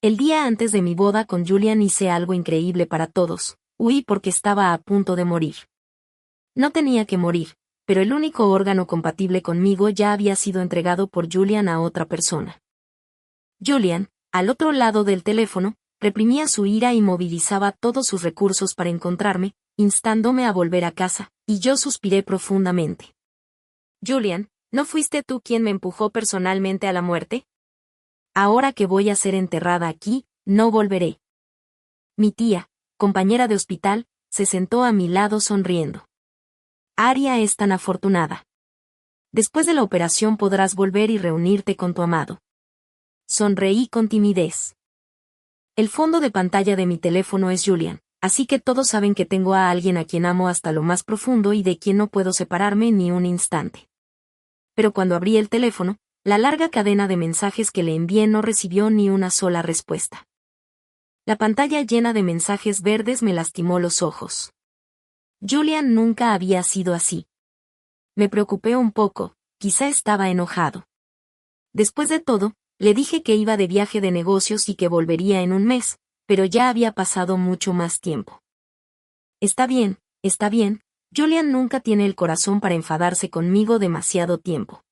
El día antes de mi boda con Julian hice algo increíble para todos. Huí porque estaba a punto de morir. No tenía que morir, pero el único órgano compatible conmigo ya había sido entregado por Julian a otra persona. Julian, al otro lado del teléfono, reprimía su ira y movilizaba todos sus recursos para encontrarme, instándome a volver a casa, y yo suspiré profundamente. Julian, ¿no fuiste tú quien me empujó personalmente a la muerte? Ahora que voy a ser enterrada aquí, no volveré. Mi tía, compañera de hospital, se sentó a mi lado sonriendo. Aria es tan afortunada. Después de la operación podrás volver y reunirte con tu amado. Sonreí con timidez. El fondo de pantalla de mi teléfono es Julian, así que todos saben que tengo a alguien a quien amo hasta lo más profundo y de quien no puedo separarme ni un instante. Pero cuando abrí el teléfono, la larga cadena de mensajes que le envié no recibió ni una sola respuesta. La pantalla llena de mensajes verdes me lastimó los ojos. Julian nunca había sido así. Me preocupé un poco, quizá estaba enojado. Después de todo, le dije que iba de viaje de negocios y que volvería en un mes, pero ya había pasado mucho más tiempo. Está bien, Julian nunca tiene el corazón para enfadarse conmigo demasiado tiempo.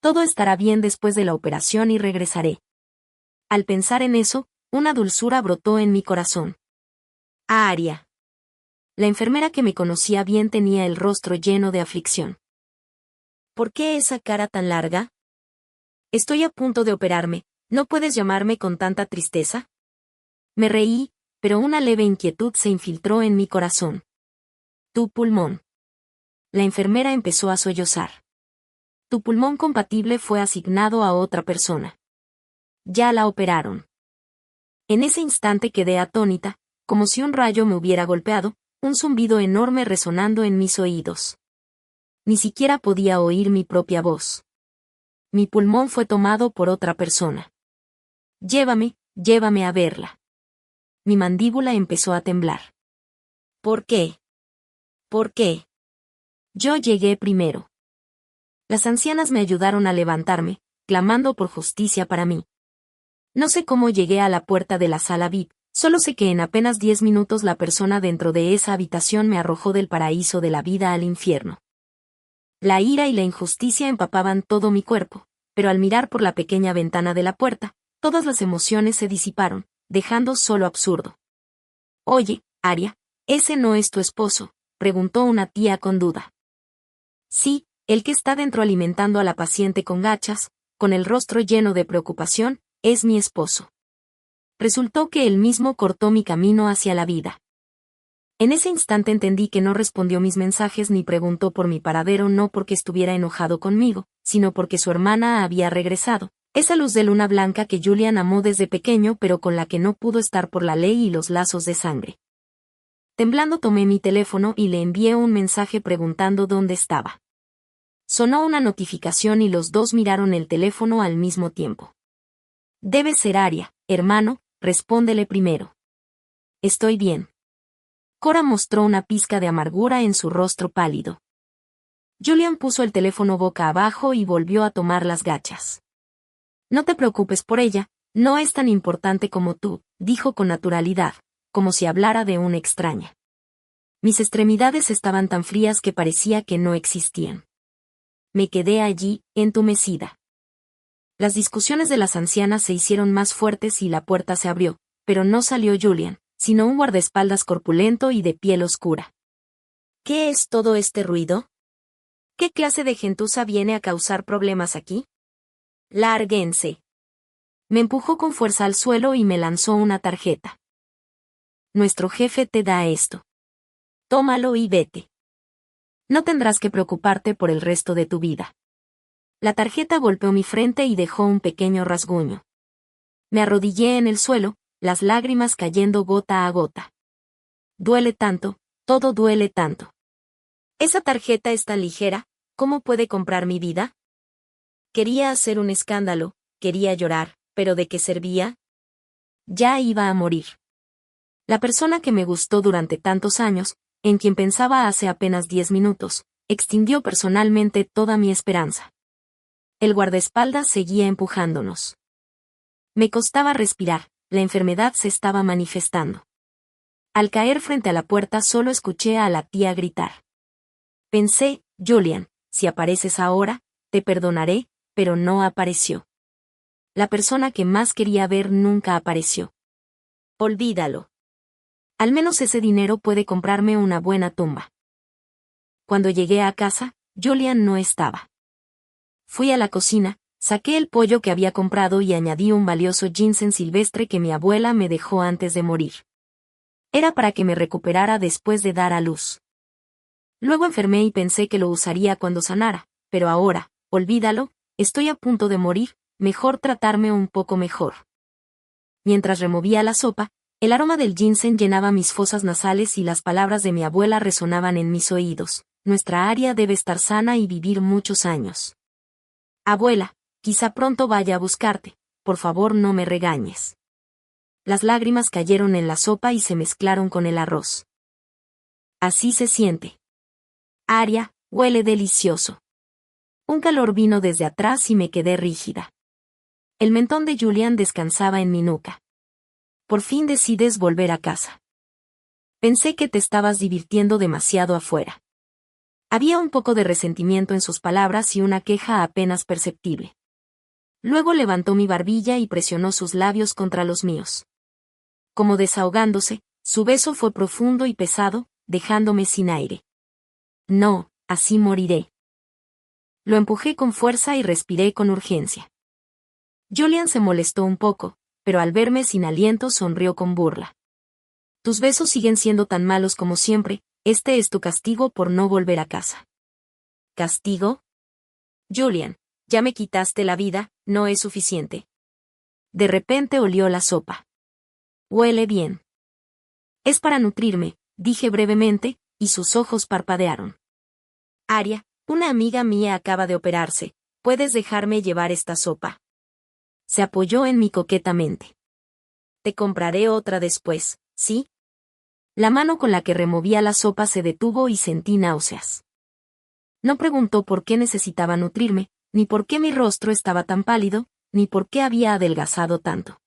Todo estará bien después de la operación y regresaré. Al pensar en eso, una dulzura brotó en mi corazón. Aria. La enfermera que me conocía bien tenía el rostro lleno de aflicción. ¿Por qué esa cara tan larga? Estoy a punto de operarme, ¿no puedes llamarme con tanta tristeza? Me reí, pero una leve inquietud se infiltró en mi corazón. Tu pulmón. La enfermera empezó a sollozar. Tu pulmón compatible fue asignado a otra persona. Ya la operaron. En ese instante quedé atónita, como si un rayo me hubiera golpeado, un zumbido enorme resonando en mis oídos. Ni siquiera podía oír mi propia voz. Mi pulmón fue tomado por otra persona. Llévame a verla. Mi mandíbula empezó a temblar. ¿Por qué? ¿Por qué? Yo llegué primero. Las ancianas me ayudaron a levantarme, clamando por justicia para mí. No sé cómo llegué a la puerta de la sala VIP, solo sé que en apenas 10 minutos la persona dentro de esa habitación me arrojó del paraíso de la vida al infierno. La ira y la injusticia empapaban todo mi cuerpo, pero al mirar por la pequeña ventana de la puerta, todas las emociones se disiparon, dejando solo absurdo. Oye, Aria, ¿ese no es tu esposo?, preguntó una tía con duda. Sí, el que está dentro alimentando a la paciente con gachas, con el rostro lleno de preocupación, es mi esposo. Resultó que él mismo cortó mi camino hacia la vida. En ese instante entendí que no respondió mis mensajes ni preguntó por mi paradero, no porque estuviera enojado conmigo, sino porque su hermana había regresado, esa luz de luna blanca que Julian amó desde pequeño pero con la que no pudo estar por la ley y los lazos de sangre. Temblando tomé mi teléfono y le envié un mensaje preguntando dónde estaba. Sonó una notificación y los dos miraron el teléfono al mismo tiempo. Debe ser Aria, hermano, respóndele primero. Estoy bien. Cora mostró una pizca de amargura en su rostro pálido. Julian puso el teléfono boca abajo y volvió a tomar las gachas. No te preocupes por ella, no es tan importante como tú, dijo con naturalidad, como si hablara de una extraña. Mis extremidades estaban tan frías que parecía que no existían. Me quedé allí, entumecida. Las discusiones de las ancianas se hicieron más fuertes y la puerta se abrió, pero no salió Julian, sino un guardaespaldas corpulento y de piel oscura. ¿Qué es todo este ruido? ¿Qué clase de gentuza viene a causar problemas aquí? Lárguense. Me empujó con fuerza al suelo y me lanzó una tarjeta. Nuestro jefe te da esto. Tómalo y vete. No tendrás que preocuparte por el resto de tu vida. La tarjeta golpeó mi frente y dejó un pequeño rasguño. Me arrodillé en el suelo, las lágrimas cayendo gota a gota. Duele tanto, todo duele tanto. Esa tarjeta es tan ligera, ¿cómo puede comprar mi vida? Quería hacer un escándalo, quería llorar, pero ¿de qué servía? Ya iba a morir. La persona que me gustó durante tantos años, en quien pensaba hace apenas 10 minutos, extinguió personalmente toda mi esperanza. El guardaespaldas seguía empujándonos. Me costaba respirar, la enfermedad se estaba manifestando. Al caer frente a la puerta solo escuché a la tía gritar. Pensé, Julian, si apareces ahora, te perdonaré, pero no apareció. La persona que más quería ver nunca apareció. Olvídalo. Al menos ese dinero puede comprarme una buena tumba. Cuando llegué a casa, Julian no estaba. Fui a la cocina, saqué el pollo que había comprado y añadí un valioso ginseng silvestre que mi abuela me dejó antes de morir. Era para que me recuperara después de dar a luz. Luego enfermé y pensé que lo usaría cuando sanara, pero ahora, olvídalo, estoy a punto de morir, mejor tratarme un poco mejor. Mientras removía la sopa, el aroma del ginseng llenaba mis fosas nasales y las palabras de mi abuela resonaban en mis oídos. Nuestra Aria debe estar sana y vivir muchos años. Abuela, quizá pronto vaya a buscarte, por favor no me regañes. Las lágrimas cayeron en la sopa y se mezclaron con el arroz. Así se siente. Aria, huele delicioso. Un calor vino desde atrás y me quedé rígida. El mentón de Julian descansaba en mi nuca. Por fin decides volver a casa. Pensé que te estabas divirtiendo demasiado afuera. Había un poco de resentimiento en sus palabras y una queja apenas perceptible. Luego levantó mi barbilla y presionó sus labios contra los míos. Como desahogándose, su beso fue profundo y pesado, dejándome sin aire. No, así moriré. Lo empujé con fuerza y respiré con urgencia. Julian se molestó un poco, pero al verme sin aliento sonrió con burla. Tus besos siguen siendo tan malos como siempre, este es tu castigo por no volver a casa. ¿Castigo? Julian, ya me quitaste la vida, no es suficiente. De repente olió la sopa. Huele bien. Es para nutrirme, dije brevemente, y sus ojos parpadearon. Aria, una amiga mía acaba de operarse, ¿puedes dejarme llevar esta sopa? Se apoyó en mí coquetamente. Te compraré otra después, ¿sí? La mano con la que removía la sopa se detuvo y sentí náuseas. No preguntó por qué necesitaba nutrirme, ni por qué mi rostro estaba tan pálido, ni por qué había adelgazado tanto.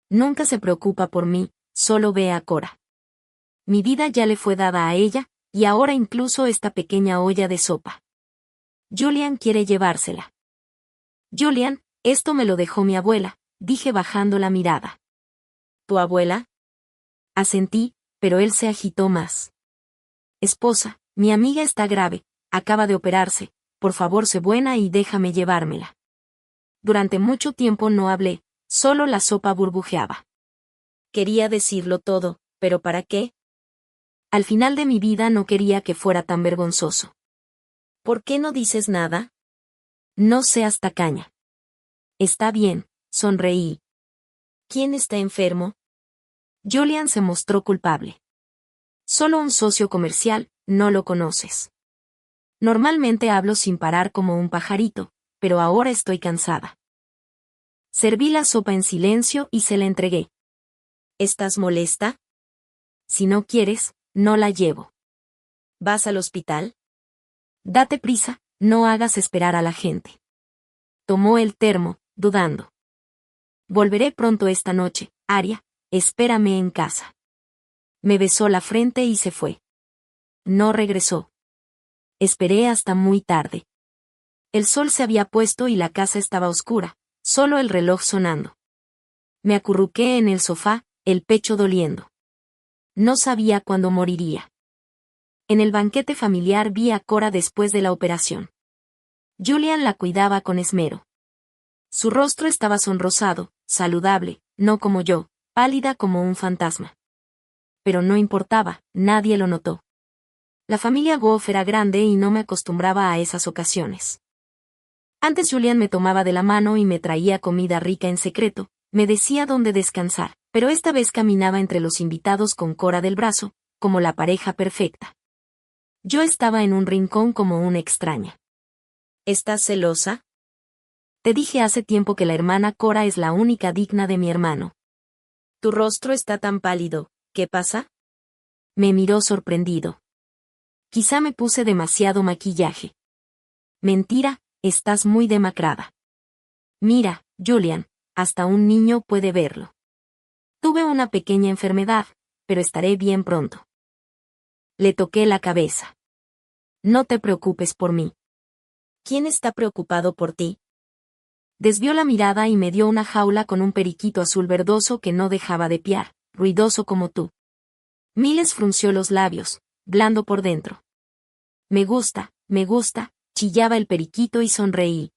Nunca se preocupa por mí, solo ve a Cora. Mi vida ya le fue dada a ella, y ahora incluso esta pequeña olla de sopa. Julian quiere llevársela. Julian, esto me lo dejó mi abuela, dije bajando la mirada. ¿Tu abuela? Asentí, pero él se agitó más. Esposa, mi amiga está grave, acaba de operarse, por favor sé buena y déjame llevármela. Durante mucho tiempo no hablé, solo la sopa burbujeaba. Quería decirlo todo, pero ¿para qué? Al final de mi vida no quería que fuera tan vergonzoso. ¿Por qué no dices nada? No seas tacaña. Está bien, sonreí. ¿Quién está enfermo? Julian se mostró culpable. Solo un socio comercial, no lo conoces. Normalmente hablo sin parar como un pajarito, pero ahora estoy cansada. Serví la sopa en silencio y se la entregué. ¿Estás molesta? Si no quieres, no la llevo. ¿Vas al hospital? Date prisa, no hagas esperar a la gente. Tomó el termo, dudando. Volveré pronto esta noche, Aria, espérame en casa. Me besó la frente y se fue. No regresó. Esperé hasta muy tarde. El sol se había puesto y la casa estaba oscura, solo el reloj sonando. Me acurruqué en el sofá, el pecho doliendo. No sabía cuándo moriría. En el banquete familiar vi a Cora después de la operación. Julian la cuidaba con esmero. Su rostro estaba sonrosado, saludable, no como yo, pálida como un fantasma. Pero no importaba, nadie lo notó. La familia Goff era grande y no me acostumbraba a esas ocasiones. Antes Julian me tomaba de la mano y me traía comida rica en secreto, me decía dónde descansar, pero esta vez caminaba entre los invitados con Cora del brazo, como la pareja perfecta. Yo estaba en un rincón como una extraña. ¿Estás celosa? Te dije hace tiempo que la hermana Cora es la única digna de mi hermano. Tu rostro está tan pálido, ¿qué pasa? Me miró sorprendido. Quizá me puse demasiado maquillaje. Mentira, estás muy demacrada. Mira, Julian, hasta un niño puede verlo. Tuve una pequeña enfermedad, pero estaré bien pronto. Le toqué la cabeza. No te preocupes por mí. ¿Quién está preocupado por ti? Desvió la mirada y me dio una jaula con un periquito azul verdoso que no dejaba de piar, ruidoso como tú. Miles frunció los labios, blando por dentro. Me gusta, chillaba el periquito y sonreí.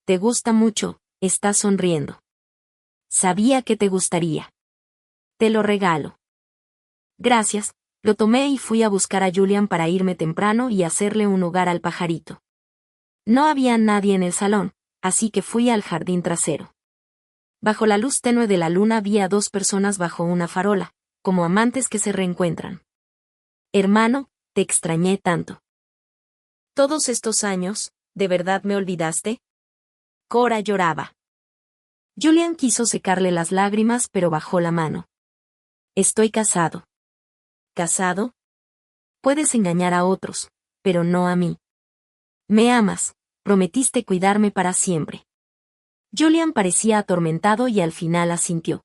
Te gusta mucho, estás sonriendo. Sabía que te gustaría. Te lo regalo. Gracias, lo tomé y fui a buscar a Julian para irme temprano y hacerle un hogar al pajarito. No había nadie en el salón, así que fui al jardín trasero. Bajo la luz tenue de la luna vi a dos personas bajo una farola, como amantes que se reencuentran. Hermano, te extrañé tanto. Todos estos años, ¿de verdad me olvidaste? Cora lloraba. Julian quiso secarle las lágrimas pero bajó la mano. Estoy casado. ¿Casado? Puedes engañar a otros, pero no a mí. Me amas, prometiste cuidarme para siempre. Julian parecía atormentado y al final asintió.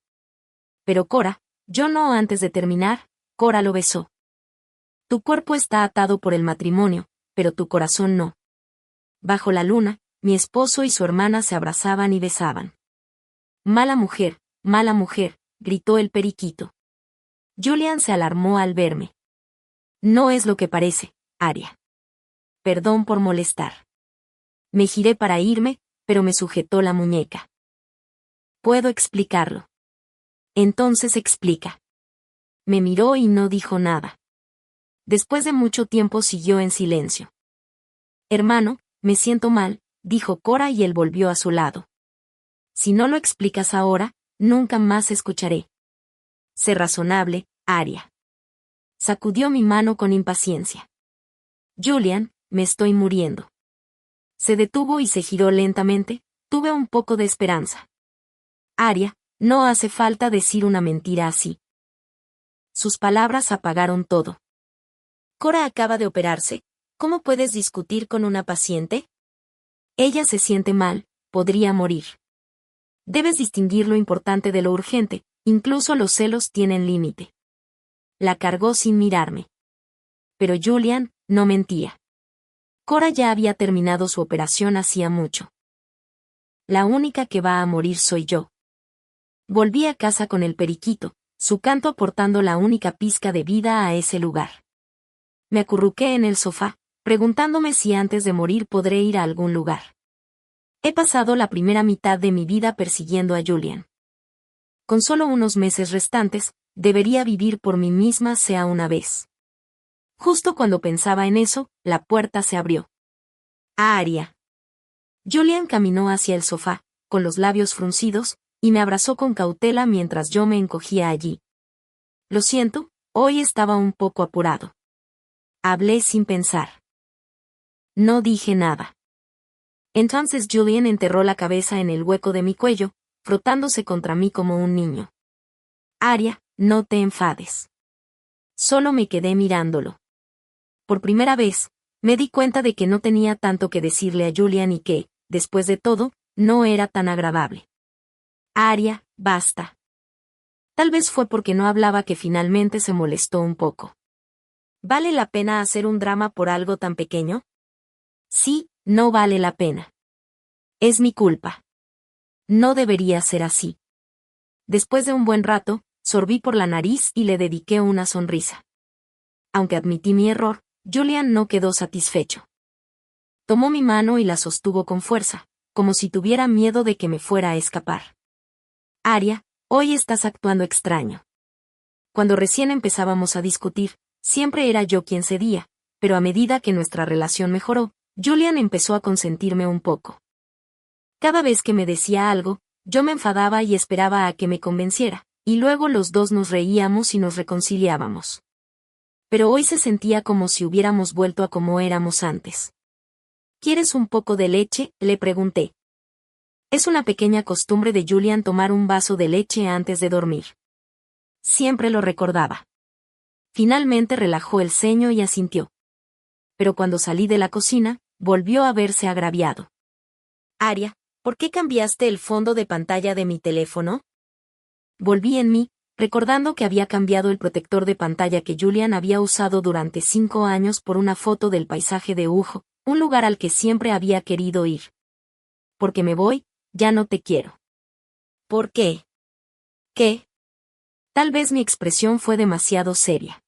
Pero Cora, yo no. Antes de terminar, Cora lo besó. Tu cuerpo está atado por el matrimonio, pero tu corazón no. Bajo la luna, mi esposo y su hermana se abrazaban y besaban. Mala mujer, gritó el periquito. Julian se alarmó al verme. No es lo que parece, Arya. Perdón por molestar. Me giré para irme, pero me sujetó la muñeca. Puedo explicarlo. Entonces explica. Me miró y no dijo nada. Después de mucho tiempo siguió en silencio. Hermano, me siento mal, dijo Cora y él volvió a su lado. Si no lo explicas ahora, nunca más escucharé. Sé razonable, Arya. Sacudió mi mano con impaciencia. Julian, me estoy muriendo. Se detuvo y se giró lentamente, tuve un poco de esperanza. Arya, no hace falta decir una mentira así. Sus palabras apagaron todo. Cora acaba de operarse, ¿cómo puedes discutir con una paciente? Ella se siente mal, podría morir. Debes distinguir lo importante de lo urgente, incluso los celos tienen límite. La cargó sin mirarme. Pero Julian, no mentía. Cora ya había terminado su operación hacía mucho. La única que va a morir soy yo. Volví a casa con el periquito, su canto aportando la única pizca de vida a ese lugar. Me acurruqué en el sofá, preguntándome si antes de morir podré ir a algún lugar. He pasado la primera mitad de mi vida persiguiendo a Julian. Con solo unos meses restantes, debería vivir por mí misma sea una vez. Justo cuando pensaba en eso, la puerta se abrió. Arya. Julian caminó hacia el sofá, con los labios fruncidos, y me abrazó con cautela mientras yo me encogía allí. Lo siento, hoy estaba un poco apurado. Hablé sin pensar. No dije nada. Entonces Julian enterró la cabeza en el hueco de mi cuello, frotándose contra mí como un niño. Arya, no te enfades. Solo me quedé mirándolo. Por primera vez, me di cuenta de que no tenía tanto que decirle a Julian y que, después de todo, no era tan agradable. Arya, basta. Tal vez fue porque no hablaba que finalmente se molestó un poco. ¿Vale la pena hacer un drama por algo tan pequeño? Sí, no vale la pena. Es mi culpa. No debería ser así. Después de un buen rato, sorbí por la nariz y le dediqué una sonrisa. Aunque admití mi error, Julian no quedó satisfecho. Tomó mi mano y la sostuvo con fuerza, como si tuviera miedo de que me fuera a escapar. Arya, hoy estás actuando extraño. Cuando recién empezábamos a discutir, siempre era yo quien cedía, pero a medida que nuestra relación mejoró, Julian empezó a consentirme un poco. Cada vez que me decía algo, yo me enfadaba y esperaba a que me convenciera, y luego los dos nos reíamos y nos reconciliábamos. Pero hoy se sentía como si hubiéramos vuelto a como éramos antes. ¿Quieres un poco de leche?, le pregunté. Es una pequeña costumbre de Julian tomar un vaso de leche antes de dormir. Siempre lo recordaba. Finalmente relajó el ceño y asintió. Pero cuando salí de la cocina, volvió a verse agraviado. Arya, ¿por qué cambiaste el fondo de pantalla de mi teléfono? Volví en mí, recordando que había cambiado el protector de pantalla que Julian había usado durante 5 años por una foto del paisaje de Ujo, un lugar al que siempre había querido ir. Porque me voy, ya no te quiero. ¿Por qué? ¿Qué? Tal vez mi expresión fue demasiado seria.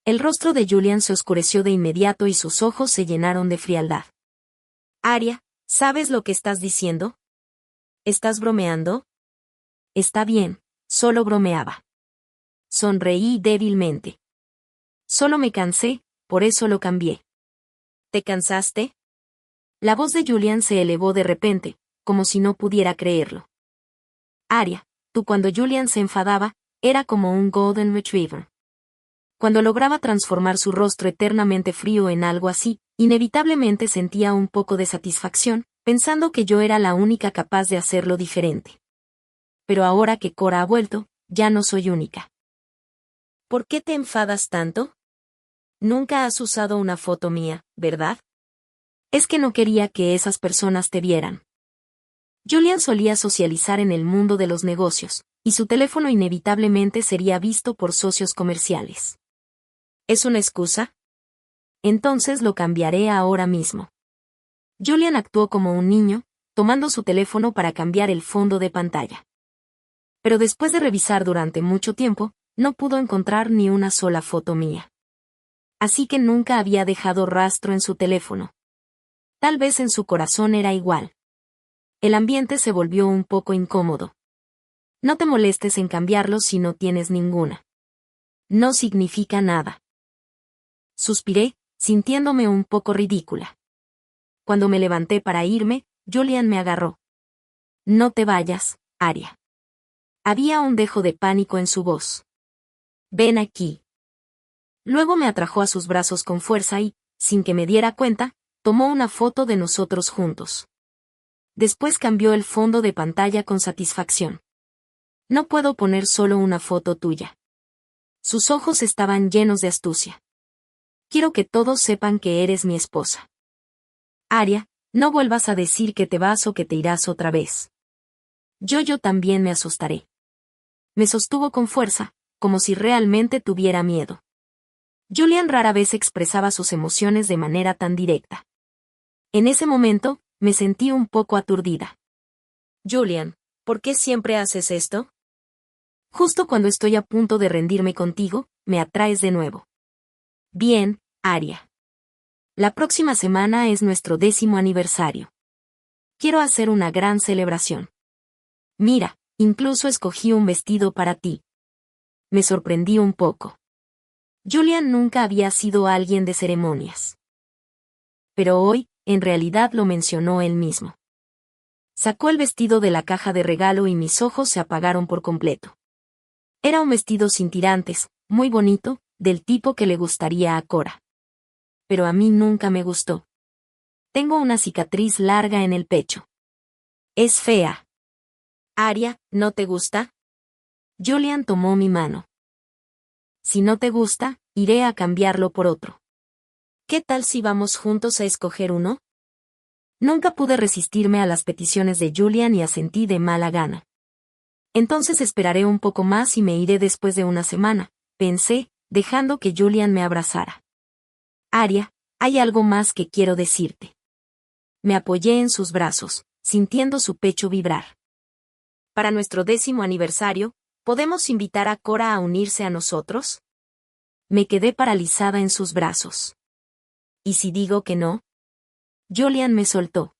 El rostro de Julian se oscureció de inmediato y sus ojos se llenaron de frialdad. Aria, ¿sabes lo que estás diciendo? ¿Estás bromeando? Está bien, solo bromeaba. Sonreí débilmente. Solo me cansé, por eso lo cambié. ¿Te cansaste? La voz de Julian se elevó de repente, como si no pudiera creerlo. Aria, tú cuando Julian se enfadaba, era como un Golden Retriever. Cuando lograba transformar su rostro eternamente frío en algo así, inevitablemente sentía un poco de satisfacción, pensando que yo era la única capaz de hacerlo diferente. Pero ahora que Cora ha vuelto, ya no soy única. ¿Por qué te enfadas tanto? Nunca has usado una foto mía, ¿verdad? Es que no quería que esas personas te vieran. Julian solía socializar en el mundo de los negocios, y su teléfono inevitablemente sería visto por socios comerciales. ¿Es una excusa? Entonces lo cambiaré ahora mismo. Julian actuó como un niño, tomando su teléfono para cambiar el fondo de pantalla. Pero después de revisar durante mucho tiempo, no pudo encontrar ni una sola foto mía. Así que nunca había dejado rastro en su teléfono. Tal vez en su corazón era igual. El ambiente se volvió un poco incómodo. No te molestes en cambiarlo si no tienes ninguna. No significa nada. Suspiré, sintiéndome un poco ridícula. Cuando me levanté para irme, Julian me agarró. No te vayas, Aria. Había un dejo de pánico en su voz. Ven aquí. Luego me atrajo a sus brazos con fuerza y, sin que me diera cuenta, tomó una foto de nosotros juntos. Después cambió el fondo de pantalla con satisfacción. No puedo poner solo una foto tuya. Sus ojos estaban llenos de astucia. Quiero que todos sepan que eres mi esposa. Aria, no vuelvas a decir que te vas o que te irás otra vez. Yo también me asustaré. Me sostuvo con fuerza, como si realmente tuviera miedo. Julian rara vez expresaba sus emociones de manera tan directa. En ese momento, me sentí un poco aturdida. Julian, ¿por qué siempre haces esto? Justo cuando estoy a punto de rendirme contigo, me atraes de nuevo. Bien, Aria. La próxima semana es nuestro 10º aniversario. Quiero hacer una gran celebración. Mira, incluso escogí un vestido para ti. Me sorprendí un poco. Julian nunca había sido alguien de ceremonias. Pero hoy, en realidad lo mencionó él mismo. Sacó el vestido de la caja de regalo y mis ojos se apagaron por completo. Era un vestido sin tirantes, muy bonito, del tipo que le gustaría a Cora. Pero a mí nunca me gustó. Tengo una cicatriz larga en el pecho. Es fea. Aria, ¿no te gusta? Julian tomó mi mano. Si no te gusta, iré a cambiarlo por otro. ¿Qué tal si vamos juntos a escoger uno? Nunca pude resistirme a las peticiones de Julian y asentí de mala gana. Entonces esperaré un poco más y me iré después de una semana, pensé, dejando que Julian me abrazara. Aria, hay algo más que quiero decirte. Me apoyé en sus brazos, sintiendo su pecho vibrar. Para nuestro 10º aniversario, ¿podemos invitar a Cora a unirse a nosotros? Me quedé paralizada en sus brazos. ¿Y si digo que no? Julian me soltó.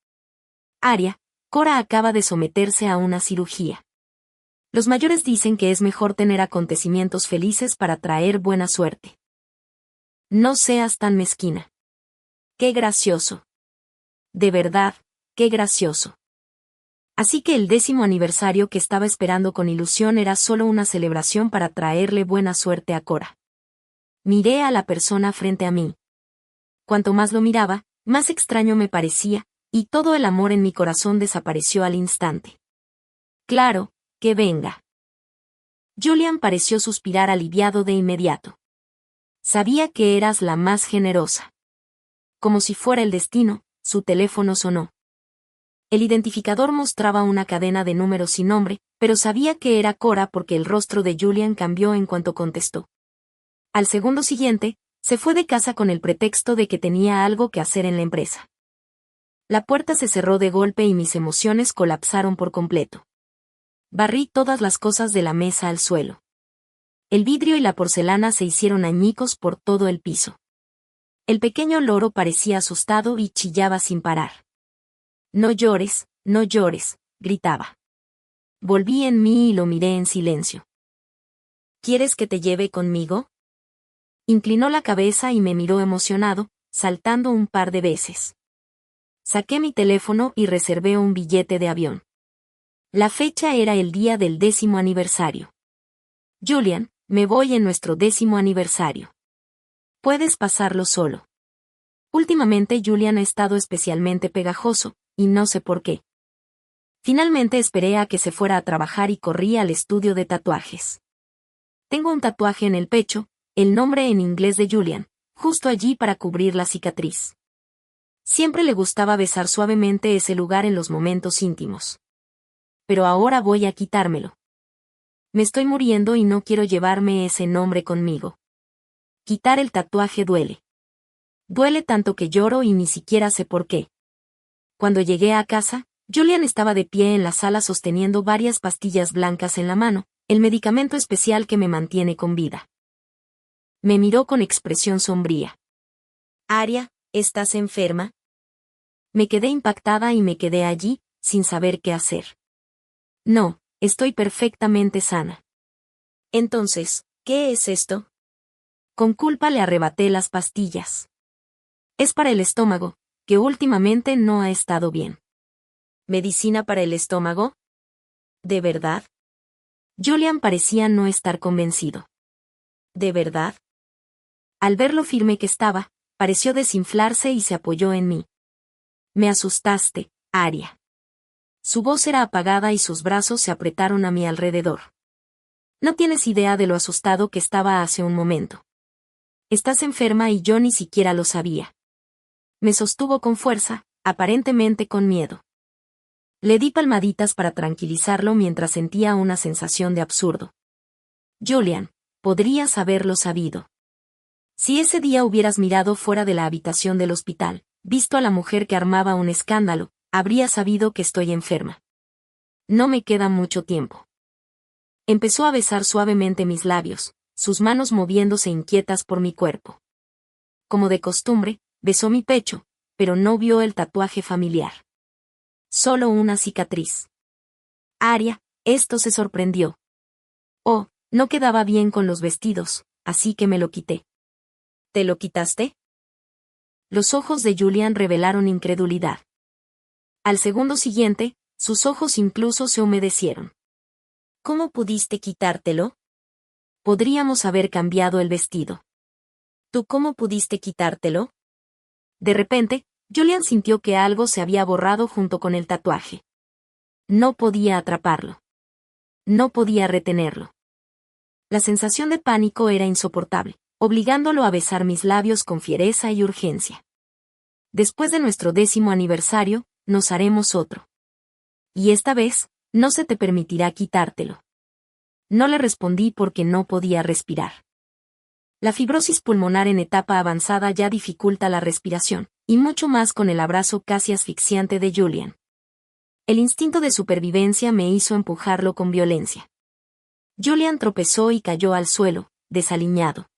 Aria, Cora acaba de someterse a una cirugía. Los mayores dicen que es mejor tener acontecimientos felices para traer buena suerte. No seas tan mezquina. Qué gracioso. De verdad, qué gracioso. Así que el 10º aniversario que estaba esperando con ilusión era solo una celebración para traerle buena suerte a Cora. Miré a la persona frente a mí. Cuanto más lo miraba, más extraño me parecía, y todo el amor en mi corazón desapareció al instante. Claro, que venga. Julian pareció suspirar aliviado de inmediato. Sabía que eras la más generosa. Como si fuera el destino, su teléfono sonó. El identificador mostraba una cadena de números sin nombre, pero sabía que era Cora porque el rostro de Julian cambió en cuanto contestó. Al segundo siguiente, se fue de casa con el pretexto de que tenía algo que hacer en la empresa. La puerta se cerró de golpe y mis emociones colapsaron por completo. Barrí todas las cosas de la mesa al suelo. El vidrio y la porcelana se hicieron añicos por todo el piso. El pequeño loro parecía asustado y chillaba sin parar. No llores, gritaba. Volví en mí y lo miré en silencio. ¿Quieres que te lleve conmigo? Inclinó la cabeza y me miró emocionado, saltando un par de veces. Saqué mi teléfono y reservé un billete de avión. La fecha era el día del 10º aniversario. Julian, me voy en nuestro 10º aniversario. Puedes pasarlo solo. Últimamente Julian ha estado especialmente pegajoso, y no sé por qué. Finalmente esperé a que se fuera a trabajar y corrí al estudio de tatuajes. Tengo un tatuaje en el pecho, el nombre en inglés de Julian, justo allí para cubrir la cicatriz. Siempre le gustaba besar suavemente ese lugar en los momentos íntimos. Pero ahora voy a quitármelo. Me estoy muriendo y no quiero llevarme ese nombre conmigo. Quitar el tatuaje duele. Duele tanto que lloro y ni siquiera sé por qué. Cuando llegué a casa, Julian estaba de pie en la sala sosteniendo varias pastillas blancas en la mano, el medicamento especial que me mantiene con vida. Me miró con expresión sombría. Aria, ¿estás enferma? Me quedé impactada y me quedé allí, sin saber qué hacer. No, estoy perfectamente sana. Entonces, ¿qué es esto? Con culpa le arrebaté las pastillas. Es para el estómago, que últimamente no ha estado bien. ¿Medicina para el estómago? ¿De verdad? Julian parecía no estar convencido. ¿De verdad? Al ver lo firme que estaba, pareció desinflarse y se apoyó en mí. Me asustaste, Aria. Su voz era apagada y sus brazos se apretaron a mi alrededor. No tienes idea de lo asustado que estaba hace un momento. Estás enferma y yo ni siquiera lo sabía. Me sostuvo con fuerza, aparentemente con miedo. Le di palmaditas para tranquilizarlo mientras sentía una sensación de absurdo. Julian, podrías haberlo sabido. Si ese día hubieras mirado fuera de la habitación del hospital, visto a la mujer que armaba un escándalo, habrías sabido que estoy enferma. No me queda mucho tiempo. Empezó a besar suavemente mis labios, sus manos moviéndose inquietas por mi cuerpo. Como de costumbre, besó mi pecho, pero no vio el tatuaje familiar. Solo una cicatriz. Aria, esto se sorprendió. Oh, no quedaba bien con los vestidos, así que me lo quité. ¿Te lo quitaste? Los ojos de Julian revelaron incredulidad. Al segundo siguiente, sus ojos incluso se humedecieron. ¿Cómo pudiste quitártelo? Podríamos haber cambiado el vestido. ¿Tú cómo pudiste quitártelo? De repente, Julian sintió que algo se había borrado junto con el tatuaje. No podía atraparlo. No podía retenerlo. La sensación de pánico era insoportable, obligándolo a besar mis labios con fiereza y urgencia. Después de nuestro 10º aniversario, nos haremos otro. Y esta vez, no se te permitirá quitártelo. No le respondí porque no podía respirar. La fibrosis pulmonar en etapa avanzada ya dificulta la respiración, y mucho más con el abrazo casi asfixiante de Julian. El instinto de supervivencia me hizo empujarlo con violencia. Julian tropezó y cayó al suelo, desaliñado.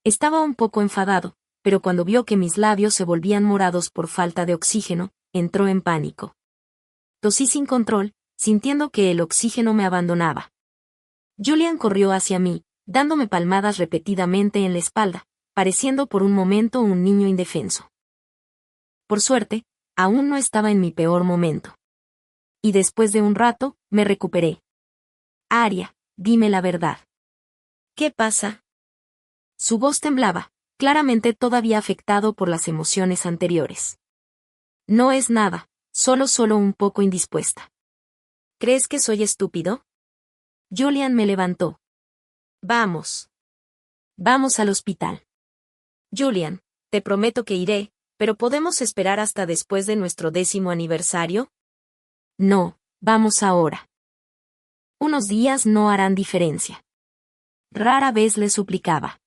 Estaba un poco enfadado, pero cuando vio que mis labios se volvían morados por falta de oxígeno, entró en pánico. Tosí sin control, sintiendo que el oxígeno me abandonaba. Julian corrió hacia mí, dándome palmadas repetidamente en la espalda, pareciendo por un momento un niño indefenso. Por suerte, aún no estaba en mi peor momento. Y después de un rato, me recuperé. Aria, dime la verdad. ¿Qué pasa? Su voz temblaba, claramente todavía afectado por las emociones anteriores. No es nada, solo un poco indispuesta. ¿Crees que soy estúpido? Julian me levantó. Vamos. Vamos al hospital. Julian, te prometo que iré, ¿Pero podemos esperar hasta después de nuestro 10º aniversario? No, vamos ahora. Unos días no harán diferencia. Rara vez le suplicaba.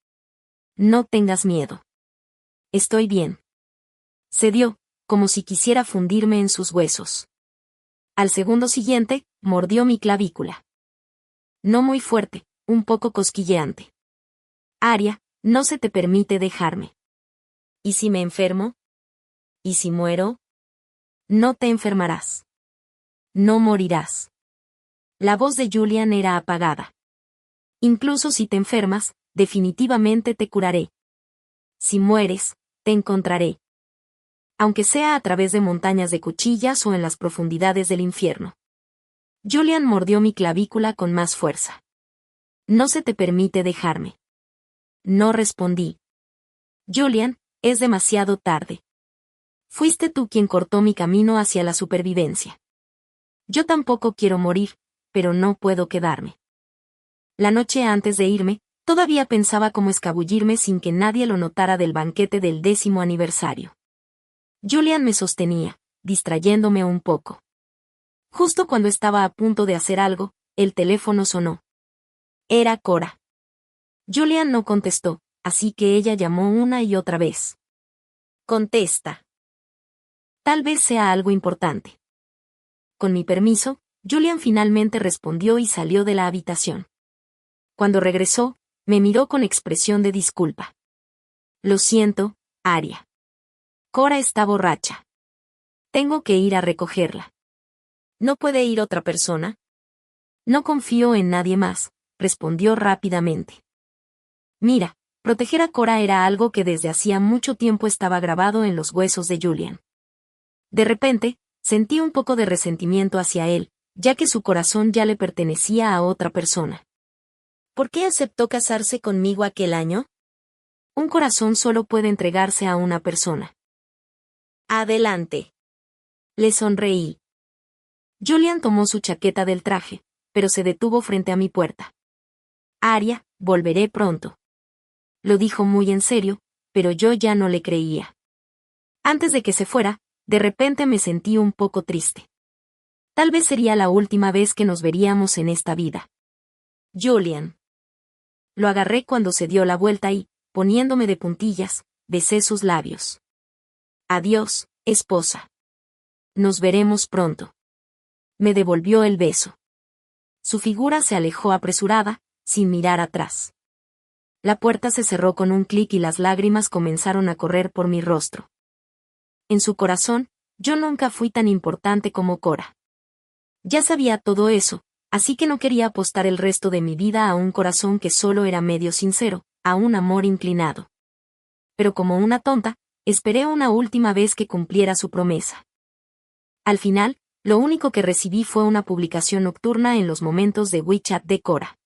No tengas miedo. Estoy bien. Cedió, como si quisiera fundirme en sus huesos. Al segundo siguiente, mordió mi clavícula. No muy fuerte, un poco cosquilleante. Aria, no se te permite dejarme. ¿Y si me enfermo? ¿Y si muero? No te enfermarás. No morirás. La voz de Julian era apagada. Incluso si te enfermas, definitivamente te curaré. Si mueres, te encontraré. Aunque sea a través de montañas de cuchillas o en las profundidades del infierno. Julian mordió mi clavícula con más fuerza. No se te permite dejarme. No respondí. Julian, es demasiado tarde. Fuiste tú quien cortó mi camino hacia la supervivencia. Yo tampoco quiero morir, pero no puedo quedarme. La noche antes de irme, todavía pensaba cómo escabullirme sin que nadie lo notara del banquete del 10º aniversario. Julian me sostenía, distrayéndome un poco. Justo cuando estaba a punto de hacer algo, el teléfono sonó. Era Cora. Julian no contestó, así que ella llamó una y otra vez. Contesta. Tal vez sea algo importante. Con mi permiso, Julian finalmente respondió y salió de la habitación. Cuando regresó, me miró con expresión de disculpa. Lo siento, Aria. Cora está borracha. Tengo que ir a recogerla. ¿No puede ir otra persona? No confío en nadie más, respondió rápidamente. Mira, proteger a Cora era algo que desde hacía mucho tiempo estaba grabado en los huesos de Julian. De repente, sentí un poco de resentimiento hacia él, ya que su corazón ya le pertenecía a otra persona. ¿Por qué aceptó casarse conmigo aquel año? Un corazón solo puede entregarse a una persona. Adelante. Le sonreí. Julian tomó su chaqueta del traje, pero se detuvo frente a mi puerta. Aria, volveré pronto. Lo dijo muy en serio, pero yo ya no le creía. Antes de que se fuera, de repente me sentí un poco triste. Tal vez sería la última vez que nos veríamos en esta vida. Julian. Lo agarré cuando se dio la vuelta y, poniéndome de puntillas, besé sus labios. Adiós, esposa. Nos veremos pronto. Me devolvió el beso. Su figura se alejó apresurada, sin mirar atrás. La puerta se cerró con un clic y las lágrimas comenzaron a correr por mi rostro. En su corazón, yo nunca fui tan importante como Cora. Ya sabía todo eso, así que no quería apostar el resto de mi vida a un corazón que solo era medio sincero, a un amor inclinado. Pero como una tonta, esperé una última vez que cumpliera su promesa. Al final, lo único que recibí fue una publicación nocturna en los momentos de WeChat de Cora.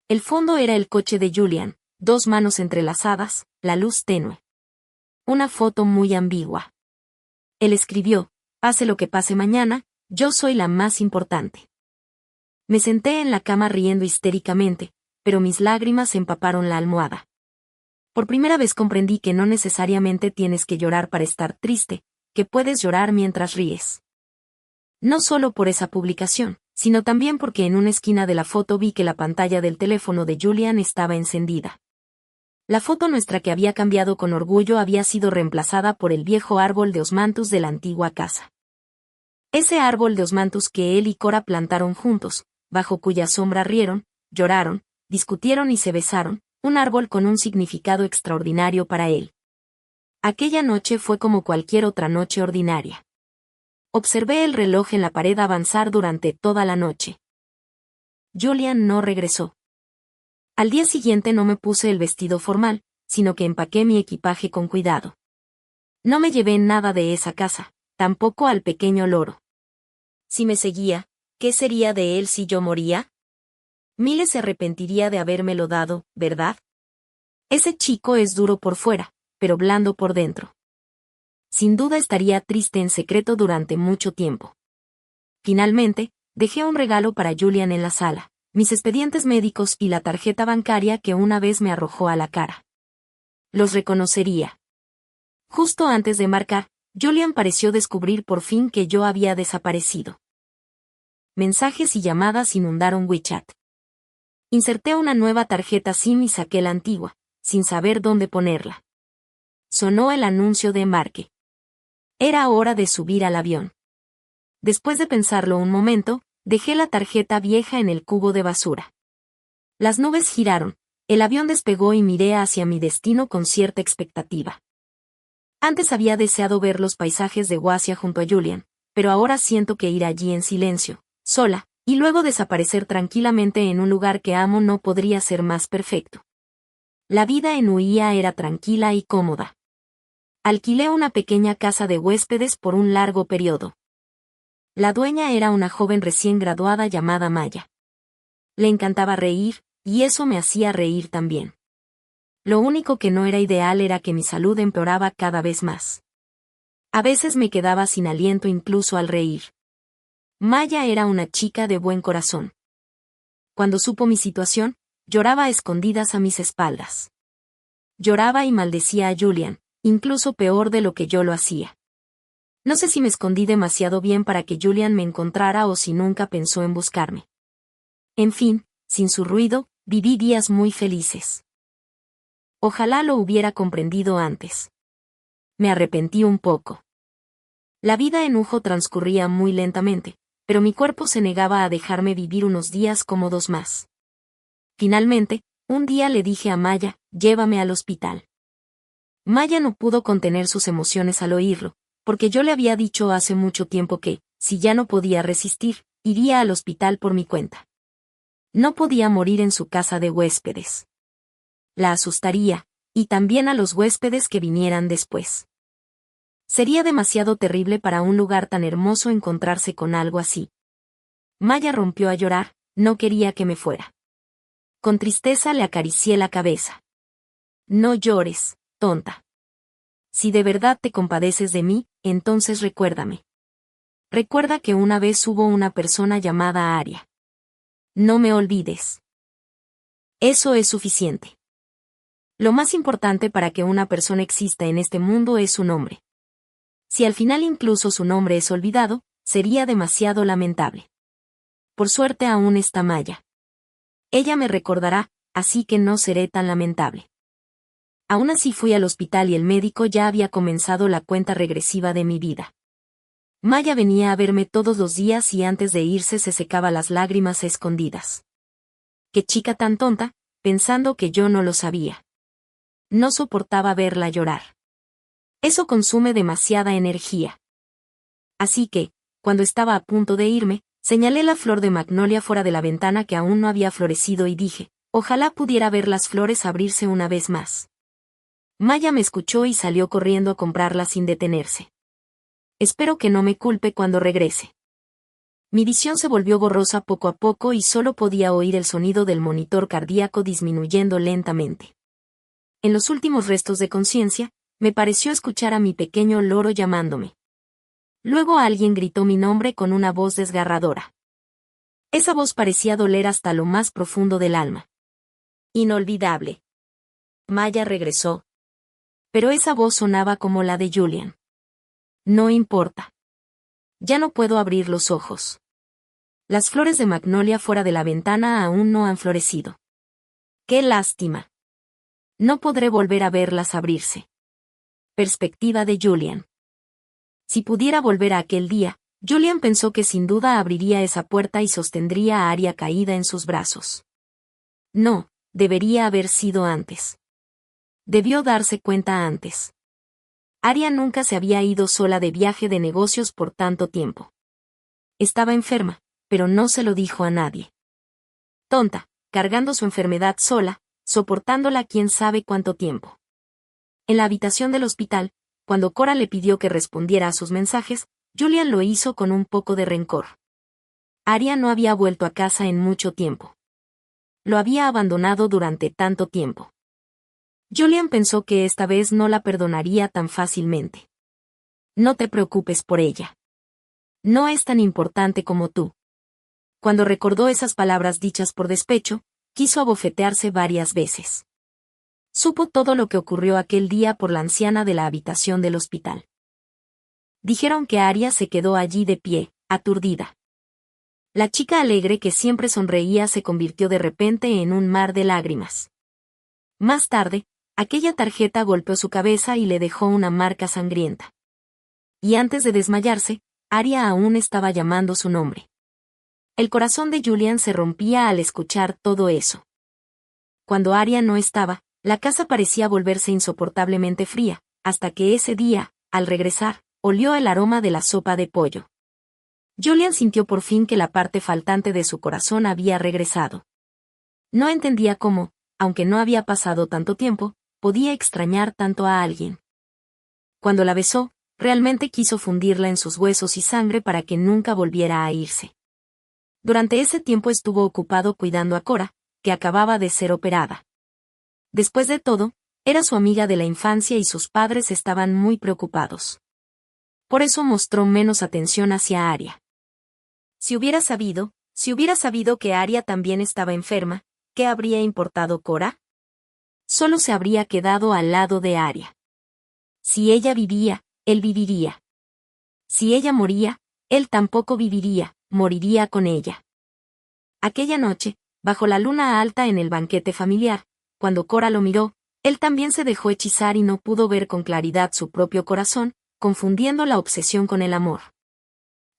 El fondo era el coche de Julian, 2 manos entrelazadas, la luz tenue. Una foto muy ambigua. Él escribió, pase lo que pase mañana, yo soy la más importante. Me senté en la cama riendo histéricamente, pero mis lágrimas empaparon la almohada. Por primera vez comprendí que no necesariamente tienes que llorar para estar triste, que puedes llorar mientras ríes. No solo por esa publicación, sino también porque en una esquina de la foto vi que la pantalla del teléfono de Julian estaba encendida. La foto nuestra que había cambiado con orgullo había sido reemplazada por el viejo árbol de osmanthus de la antigua casa. Ese árbol de osmanthus que él y Cora plantaron juntos, bajo cuya sombra rieron, lloraron, discutieron y se besaron, un árbol con un significado extraordinario para él. Aquella noche fue como cualquier otra noche ordinaria. Observé el reloj en la pared avanzar durante toda la noche. Julian no regresó. Al día siguiente no me puse el vestido formal, sino que empaqué mi equipaje con cuidado. No me llevé nada de esa casa, tampoco al pequeño loro. Si me seguía, ¿qué sería de él si yo moría? Miles se arrepentiría de habérmelo dado, ¿verdad? Ese chico es duro por fuera, pero blando por dentro. Sin duda estaría triste en secreto durante mucho tiempo. Finalmente, dejé un regalo para Julian en la sala, mis expedientes médicos y la tarjeta bancaria que una vez me arrojó a la cara. Los reconocería. Justo antes de embarcar, Julian pareció descubrir por fin que yo había desaparecido. Mensajes y llamadas inundaron WeChat. Inserté una nueva tarjeta SIM y saqué la antigua, sin saber dónde ponerla. Sonó el anuncio de embarque. Era hora de subir al avión. Después de pensarlo un momento, dejé la tarjeta vieja en el cubo de basura. Las nubes giraron, el avión despegó y miré hacia mi destino con cierta expectativa. Antes había deseado ver los paisajes de Huasia junto a Julian, pero ahora siento que ir allí en silencio, sola, y luego desaparecer tranquilamente en un lugar que amo no podría ser más perfecto. La vida en Huía era tranquila y cómoda. Alquilé una pequeña casa de huéspedes por un largo periodo. La dueña era una joven recién graduada llamada Maya. Le encantaba reír, y eso me hacía reír también. Lo único que no era ideal era que mi salud empeoraba cada vez más. A veces me quedaba sin aliento incluso al reír. Maya era una chica de buen corazón. Cuando supo mi situación, lloraba a escondidas a mis espaldas. Lloraba y maldecía a Julian, incluso peor de lo que yo lo hacía. No sé si me escondí demasiado bien para que Julian me encontrara o si nunca pensó en buscarme. En fin, sin su ruido, viví días muy felices. Ojalá lo hubiera comprendido antes. Me arrepentí un poco. La vida en Ujo transcurría muy lentamente, pero mi cuerpo se negaba a dejarme vivir unos días cómodos más. Finalmente, un día le dije a Maya, llévame al hospital. Maya no pudo contener sus emociones al oírlo, porque yo le había dicho hace mucho tiempo que, si ya no podía resistir, iría al hospital por mi cuenta. No podía morir en su casa de huéspedes. La asustaría, y también a los huéspedes que vinieran después. Sería demasiado terrible para un lugar tan hermoso encontrarse con algo así. Maya rompió a llorar, no quería que me fuera. Con tristeza le acaricié la cabeza. No llores, tonta. Si de verdad te compadeces de mí, entonces recuérdame. Recuerda que una vez hubo una persona llamada Aria. No me olvides. Eso es suficiente. Lo más importante para que una persona exista en este mundo es su nombre. Si al final incluso su nombre es olvidado, sería demasiado lamentable. Por suerte aún está Maya. Ella me recordará, así que no seré tan lamentable. Aún así fui al hospital y el médico ya había comenzado la cuenta regresiva de mi vida. Maya venía a verme todos los días y antes de irse se secaba las lágrimas a escondidas. Qué chica tan tonta, pensando que yo no lo sabía. No soportaba verla llorar. Eso consume demasiada energía. Así que, cuando estaba a punto de irme, señalé la flor de magnolia fuera de la ventana que aún no había florecido y dije, ojalá pudiera ver las flores abrirse una vez más. Maya me escuchó y salió corriendo a comprarla sin detenerse. Espero que no me culpe cuando regrese. Mi visión se volvió borrosa poco a poco y solo podía oír el sonido del monitor cardíaco disminuyendo lentamente. En los últimos restos de conciencia, me pareció escuchar a mi pequeño loro llamándome. Luego alguien gritó mi nombre con una voz desgarradora. Esa voz parecía doler hasta lo más profundo del alma. Inolvidable. Maya regresó. Pero esa voz sonaba como la de Julian. No importa. Ya no puedo abrir los ojos. Las flores de magnolia fuera de la ventana aún no han florecido. ¡Qué lástima! No podré volver a verlas abrirse. Perspectiva de Julian. Si pudiera volver a aquel día, Julian pensó que sin duda abriría esa puerta y sostendría a Aria caída en sus brazos. No, debería haber sido antes. Debió darse cuenta antes. Aria nunca se había ido sola de viaje de negocios por tanto tiempo. Estaba enferma, pero no se lo dijo a nadie. Tonta, cargando su enfermedad sola, soportándola quién sabe cuánto tiempo. En la habitación del hospital, cuando Cora le pidió que respondiera a sus mensajes, Julian lo hizo con un poco de rencor. Aria no había vuelto a casa en mucho tiempo. Lo había abandonado durante tanto tiempo. Julian pensó que esta vez no la perdonaría tan fácilmente. No te preocupes por ella. No es tan importante como tú. Cuando recordó esas palabras dichas por despecho, quiso abofetearse varias veces. Supo todo lo que ocurrió aquel día por la anciana de la habitación del hospital. Dijeron que Aria se quedó allí de pie, aturdida. La chica alegre que siempre sonreía se convirtió de repente en un mar de lágrimas. Más tarde, aquella tarjeta golpeó su cabeza y le dejó una marca sangrienta. Y antes de desmayarse, Aria aún estaba llamando su nombre. El corazón de Julian se rompía al escuchar todo eso. Cuando Aria no estaba, la casa parecía volverse insoportablemente fría, hasta que ese día, al regresar, olió el aroma de la sopa de pollo. Julian sintió por fin que la parte faltante de su corazón había regresado. No entendía cómo, aunque no había pasado tanto tiempo, podía extrañar tanto a alguien. Cuando la besó, realmente quiso fundirla en sus huesos y sangre para que nunca volviera a irse. Durante ese tiempo estuvo ocupado cuidando a Cora, que acababa de ser operada. Después de todo, era su amiga de la infancia y sus padres estaban muy preocupados. Por eso mostró menos atención hacia Aria. Si hubiera sabido que Aria también estaba enferma, ¿qué habría importado Cora? Solo se habría quedado al lado de Aria. Si ella vivía, él viviría. Si ella moría, él tampoco viviría, moriría con ella. Aquella noche, bajo la luna alta en el banquete familiar, cuando Cora lo miró, él también se dejó hechizar y no pudo ver con claridad su propio corazón, confundiendo la obsesión con el amor.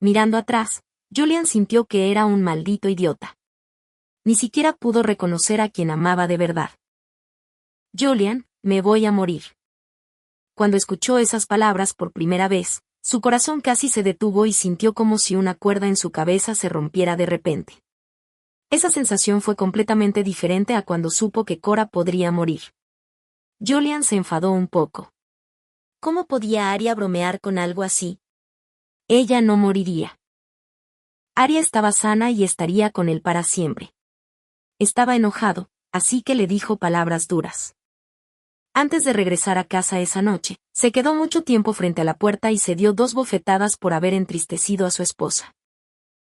Mirando atrás, Julian sintió que era un maldito idiota. Ni siquiera pudo reconocer a quien amaba de verdad. Julian, me voy a morir. Cuando escuchó esas palabras por primera vez, su corazón casi se detuvo y sintió como si una cuerda en su cabeza se rompiera de repente. Esa sensación fue completamente diferente a cuando supo que Cora podría morir. Julian se enfadó un poco. ¿Cómo podía Aria bromear con algo así? Ella no moriría. Aria estaba sana y estaría con él para siempre. Estaba enojado, así que le dijo palabras duras. Antes de regresar a casa esa noche, se quedó mucho tiempo frente a la puerta y se dio 2 bofetadas por haber entristecido a su esposa.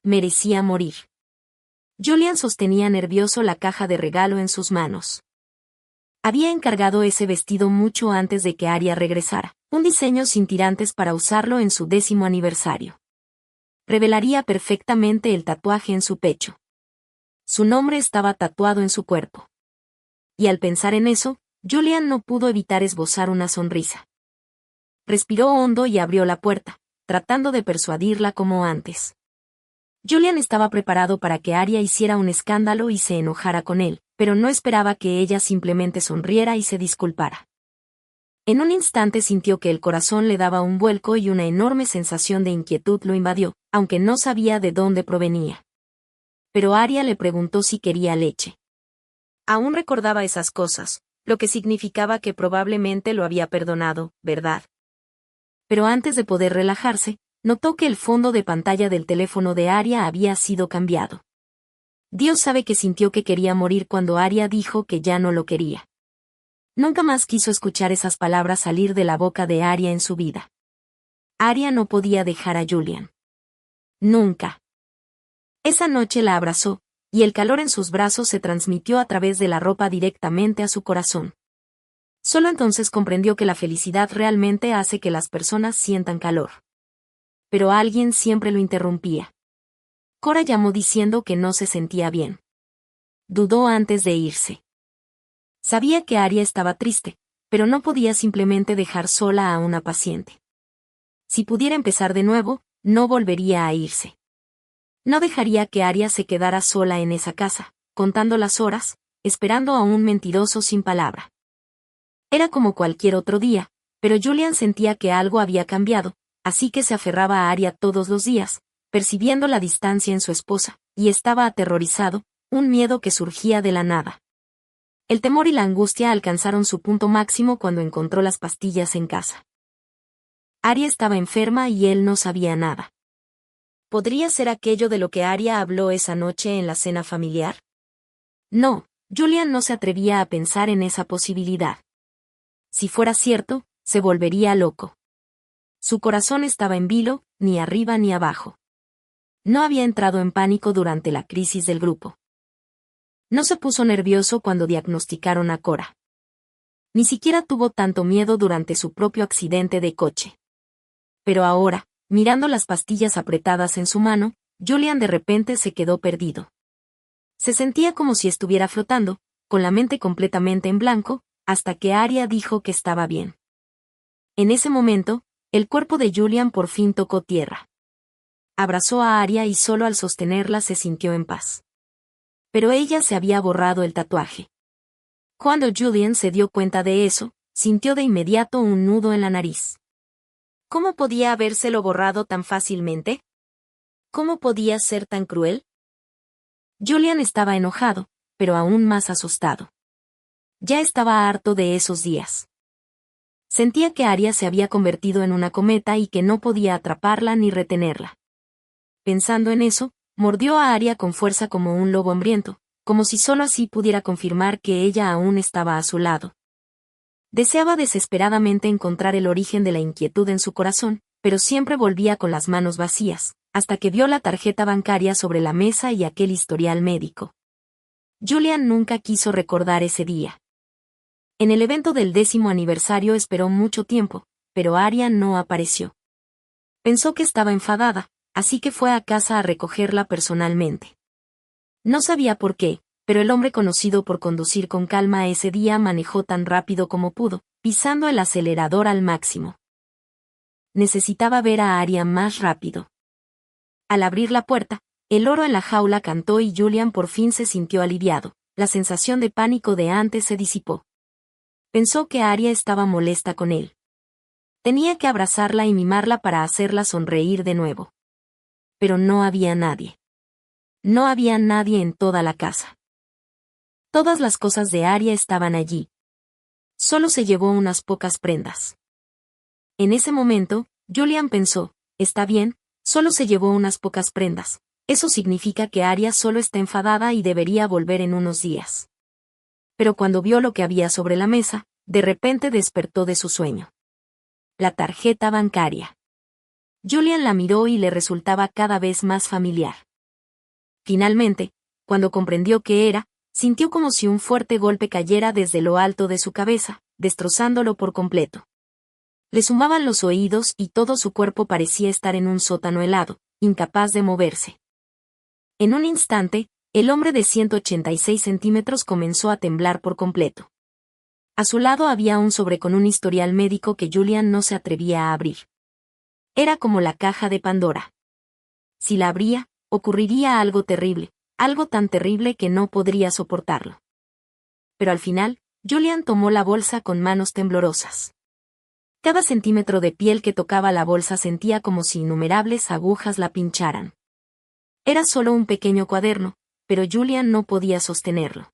Merecía morir. Julian sostenía nervioso la caja de regalo en sus manos. Había encargado ese vestido mucho antes de que Aria regresara, un diseño sin tirantes para usarlo en su 10º aniversario. Revelaría perfectamente el tatuaje en su pecho. Su nombre estaba tatuado en su cuerpo. Y al pensar en eso, Julian no pudo evitar esbozar una sonrisa. Respiró hondo y abrió la puerta, tratando de persuadirla como antes. Julian estaba preparado para que Aria hiciera un escándalo y se enojara con él, pero no esperaba que ella simplemente sonriera y se disculpara. En un instante sintió que el corazón le daba un vuelco y una enorme sensación de inquietud lo invadió, aunque no sabía de dónde provenía. Pero Aria le preguntó si quería leche. Aún recordaba esas cosas, lo que significaba que probablemente lo había perdonado, ¿verdad? Pero antes de poder relajarse, notó que el fondo de pantalla del teléfono de Aria había sido cambiado. Dios sabe que sintió que quería morir cuando Aria dijo que ya no lo quería. Nunca más quiso escuchar esas palabras salir de la boca de Aria en su vida. Aria no podía dejar a Julian. Nunca. Esa noche la abrazó, y el calor en sus brazos se transmitió a través de la ropa directamente a su corazón. Solo entonces comprendió que la felicidad realmente hace que las personas sientan calor. Pero alguien siempre lo interrumpía. Cora llamó diciendo que no se sentía bien. Dudó antes de irse. Sabía que Aria estaba triste, pero no podía simplemente dejar sola a una paciente. Si pudiera empezar de nuevo, no volvería a irse. No dejaría que Aria se quedara sola en esa casa, contando las horas, esperando a un mentiroso sin palabra. Era como cualquier otro día, pero Julian sentía que algo había cambiado, así que se aferraba a Aria todos los días, percibiendo la distancia en su esposa, y estaba aterrorizado, un miedo que surgía de la nada. El temor y la angustia alcanzaron su punto máximo cuando encontró las pastillas en casa. Aria estaba enferma y él no sabía nada. ¿Podría ser aquello de lo que Aria habló esa noche en la cena familiar? No, Julian no se atrevía a pensar en esa posibilidad. Si fuera cierto, se volvería loco. Su corazón estaba en vilo, ni arriba ni abajo. No había entrado en pánico durante la crisis del grupo. No se puso nervioso cuando diagnosticaron a Cora. Ni siquiera tuvo tanto miedo durante su propio accidente de coche. Pero ahora, mirando las pastillas apretadas en su mano, Julian de repente se quedó perdido. Se sentía como si estuviera flotando, con la mente completamente en blanco, hasta que Arya dijo que estaba bien. En ese momento, el cuerpo de Julian por fin tocó tierra. Abrazó a Arya y solo al sostenerla se sintió en paz. Pero ella se había borrado el tatuaje. Cuando Julian se dio cuenta de eso, sintió de inmediato un nudo en la nariz. ¿Cómo podía habérselo borrado tan fácilmente? ¿Cómo podía ser tan cruel? Julian estaba enojado, pero aún más asustado. Ya estaba harto de esos días. Sentía que Arya se había convertido en una cometa y que no podía atraparla ni retenerla. Pensando en eso, mordió a Arya con fuerza como un lobo hambriento, como si solo así pudiera confirmar que ella aún estaba a su lado. Deseaba desesperadamente encontrar el origen de la inquietud en su corazón, pero siempre volvía con las manos vacías, hasta que vio la tarjeta bancaria sobre la mesa y aquel historial médico. Julian nunca quiso recordar ese día. En el evento del 10º aniversario esperó mucho tiempo, pero Arya no apareció. Pensó que estaba enfadada, así que fue a casa a recogerla personalmente. No sabía por qué, pero el hombre conocido por conducir con calma ese día manejó tan rápido como pudo, pisando el acelerador al máximo. Necesitaba ver a Arya más rápido. Al abrir la puerta, el loro en la jaula cantó y Julian por fin se sintió aliviado. La sensación de pánico de antes se disipó. Pensó que Arya estaba molesta con él. Tenía que abrazarla y mimarla para hacerla sonreír de nuevo. Pero no había nadie. No había nadie en toda la casa. Todas las cosas de Arya estaban allí. Solo se llevó unas pocas prendas. En ese momento, Julian pensó, está bien, solo se llevó unas pocas prendas. Eso significa que Arya solo está enfadada y debería volver en unos días. Pero cuando vio lo que había sobre la mesa, de repente despertó de su sueño. La tarjeta bancaria. Julian la miró y le resultaba cada vez más familiar. Finalmente, cuando comprendió qué era, sintió como si un fuerte golpe cayera desde lo alto de su cabeza, destrozándolo por completo. Le zumaban los oídos y todo su cuerpo parecía estar en un sótano helado, incapaz de moverse. En un instante, el hombre de 186 centímetros comenzó a temblar por completo. A su lado había un sobre con un historial médico que Julian no se atrevía a abrir. Era como la caja de Pandora. Si la abría, ocurriría algo terrible, algo tan terrible que no podría soportarlo. Pero al final, Julian tomó la bolsa con manos temblorosas. Cada centímetro de piel que tocaba la bolsa sentía como si innumerables agujas la pincharan. Era solo un pequeño cuaderno, pero Julian no podía sostenerlo.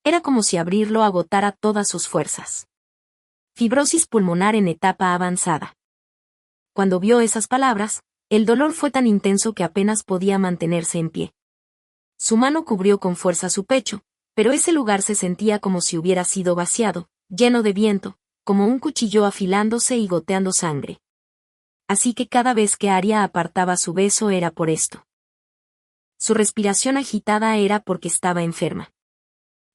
Era como si abrirlo agotara todas sus fuerzas. Fibrosis pulmonar en etapa avanzada. Cuando vio esas palabras, el dolor fue tan intenso que apenas podía mantenerse en pie. Su mano cubrió con fuerza su pecho, pero ese lugar se sentía como si hubiera sido vaciado, lleno de viento, como un cuchillo afilándose y goteando sangre. Así que cada vez que Arya apartaba su beso era por esto. Su respiración agitada era porque estaba enferma.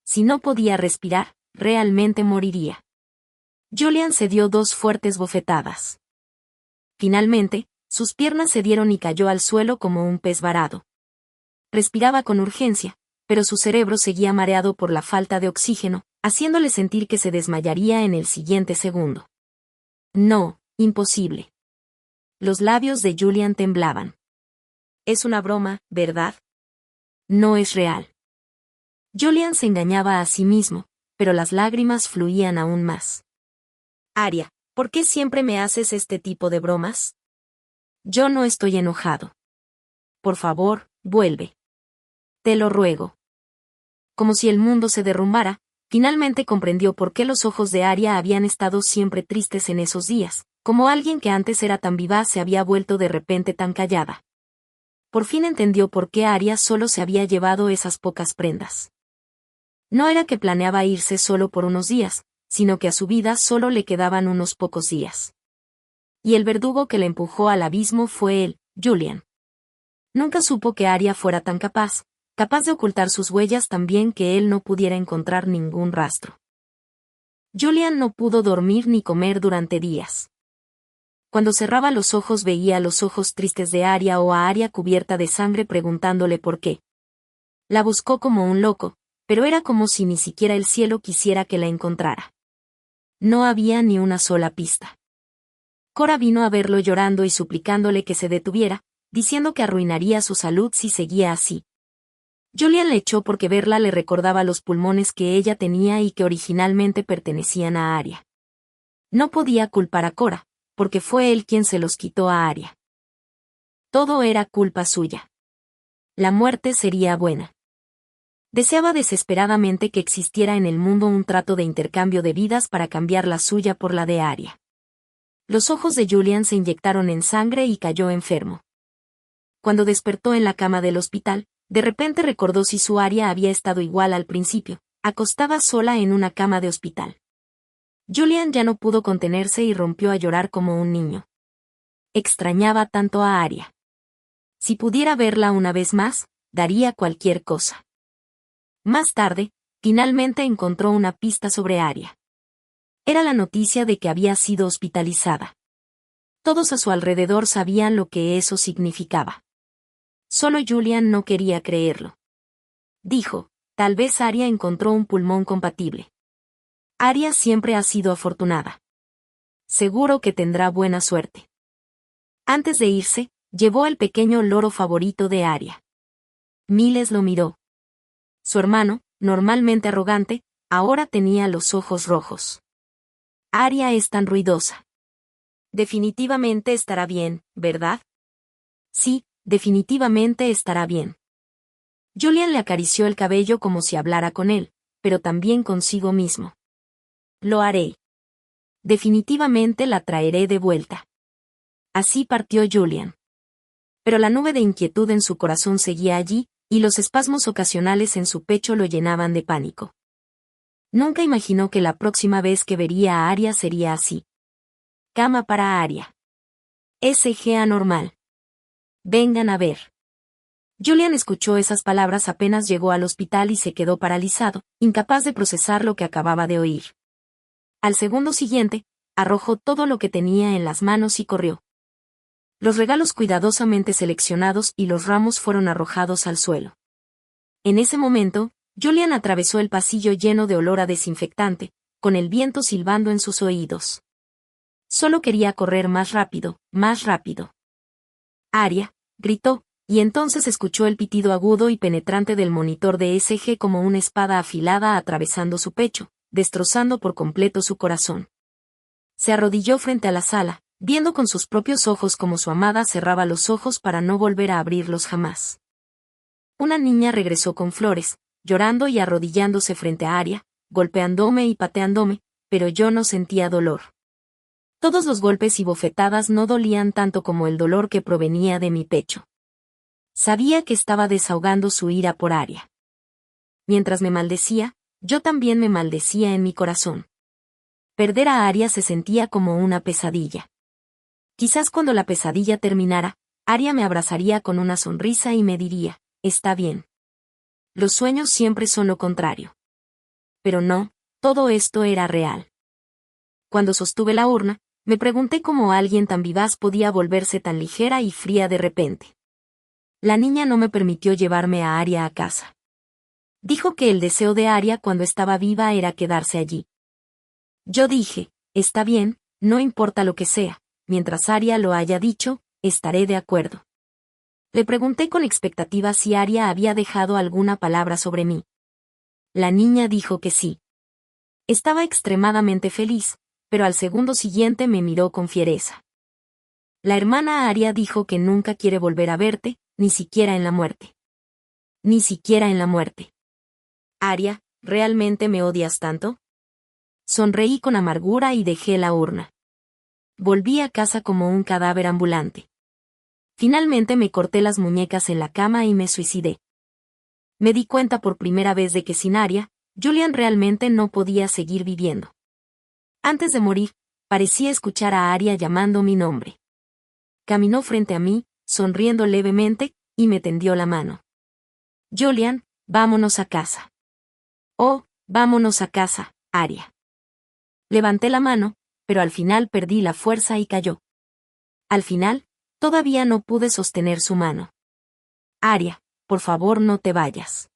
Si no podía respirar, realmente moriría. Julian se dio 2 fuertes bofetadas. Finalmente, sus piernas cedieron y cayó al suelo como un pez varado. Respiraba con urgencia, pero su cerebro seguía mareado por la falta de oxígeno, haciéndole sentir que se desmayaría en el siguiente segundo. No, imposible. Los labios de Julian temblaban. Es una broma, ¿verdad? No es real. Julian se engañaba a sí mismo, pero las lágrimas fluían aún más. Arya, ¿por qué siempre me haces este tipo de bromas? Yo no estoy enojado. Por favor, vuelve. Te lo ruego. Como si el mundo se derrumbara, finalmente comprendió por qué los ojos de Arya habían estado siempre tristes en esos días, como alguien que antes era tan vivaz se había vuelto de repente tan callada. Por fin entendió por qué Arya solo se había llevado esas pocas prendas. No era que planeaba irse solo por unos días, sino que a su vida solo le quedaban unos pocos días. Y el verdugo que le empujó al abismo fue él, Julian. Nunca supo que Arya fuera tan capaz de ocultar sus huellas tan bien que él no pudiera encontrar ningún rastro. Julian no pudo dormir ni comer durante días. Cuando cerraba los ojos veía los ojos tristes de Arya o a Arya cubierta de sangre preguntándole por qué. La buscó como un loco, pero era como si ni siquiera el cielo quisiera que la encontrara. No había ni una sola pista. Cora vino a verlo llorando y suplicándole que se detuviera, diciendo que arruinaría su salud si seguía así. Julian le echó porque verla le recordaba los pulmones que ella tenía y que originalmente pertenecían a Arya. No podía culpar a Cora, porque fue él quien se los quitó a Arya. Todo era culpa suya. La muerte sería buena. Deseaba desesperadamente que existiera en el mundo un trato de intercambio de vidas para cambiar la suya por la de Arya. Los ojos de Julian se inyectaron en sangre y cayó enfermo. Cuando despertó en la cama del hospital, de repente recordó si su Arya había estado igual al principio, acostada sola en una cama de hospital. Julian ya no pudo contenerse y rompió a llorar como un niño. Extrañaba tanto a Arya. Si pudiera verla una vez más, daría cualquier cosa. Más tarde, finalmente encontró una pista sobre Arya. Era la noticia de que había sido hospitalizada. Todos a su alrededor sabían lo que eso significaba. Solo Julian no quería creerlo. Dijo, tal vez Arya encontró un pulmón compatible. Arya siempre ha sido afortunada. Seguro que tendrá buena suerte. Antes de irse, llevó al pequeño loro favorito de Arya. Miles lo miró. Su hermano, normalmente arrogante, ahora tenía los ojos rojos. Arya es tan ruidosa. Definitivamente estará bien, ¿verdad? Sí, definitivamente estará bien. Julian le acarició el cabello como si hablara con él, pero también consigo mismo. Lo haré. Definitivamente la traeré de vuelta. Así partió Julian. Pero la nube de inquietud en su corazón seguía allí, y los espasmos ocasionales en su pecho lo llenaban de pánico. Nunca imaginó que la próxima vez que vería a Arya sería así. Cama para Arya. SG anormal. Vengan a ver. Julian escuchó esas palabras apenas llegó al hospital y se quedó paralizado, incapaz de procesar lo que acababa de oír. Al segundo siguiente, arrojó todo lo que tenía en las manos y corrió. Los regalos cuidadosamente seleccionados y los ramos fueron arrojados al suelo. En ese momento, Julian atravesó el pasillo lleno de olor a desinfectante, con el viento silbando en sus oídos. Solo quería correr más rápido, más rápido. Arya, gritó, y entonces escuchó el pitido agudo y penetrante del monitor de SG como una espada afilada atravesando su pecho, destrozando por completo su corazón. Se arrodilló frente a la sala, viendo con sus propios ojos cómo su amada cerraba los ojos para no volver a abrirlos jamás. Una niña regresó con flores, llorando y arrodillándose frente a Arya, golpeándome y pateándome, pero yo no sentía dolor. Todos los golpes y bofetadas no dolían tanto como el dolor que provenía de mi pecho. Sabía que estaba desahogando su ira por Arya. Mientras me maldecía, yo también me maldecía en mi corazón. Perder a Arya se sentía como una pesadilla. Quizás cuando la pesadilla terminara, Arya me abrazaría con una sonrisa y me diría, está bien. Los sueños siempre son lo contrario. Pero no, todo esto era real. Cuando sostuve la urna, me pregunté cómo alguien tan vivaz podía volverse tan ligera y fría de repente. La niña no me permitió llevarme a Arya a casa. Dijo que el deseo de Arya cuando estaba viva era quedarse allí. Yo dije, está bien, no importa lo que sea, mientras Arya lo haya dicho, estaré de acuerdo. Le pregunté con expectativa si Arya había dejado alguna palabra sobre mí. La niña dijo que sí. Estaba extremadamente feliz, pero al segundo siguiente me miró con fiereza. La hermana Arya dijo que nunca quiere volver a verte, ni siquiera en la muerte. Ni siquiera en la muerte. Arya, ¿realmente me odias tanto? Sonreí con amargura y dejé la urna. Volví a casa como un cadáver ambulante. Finalmente me corté las muñecas en la cama y me suicidé. Me di cuenta por primera vez de que sin Arya, Julian realmente no podía seguir viviendo. Antes de morir, parecía escuchar a Arya llamando mi nombre. Caminó frente a mí, sonriendo levemente, y me tendió la mano. Julian, vámonos a casa. Oh, vámonos a casa, Arya. Levanté la mano, pero al final perdí la fuerza y cayó. Al final, todavía no pude sostener su mano. Arya, por favor no te vayas.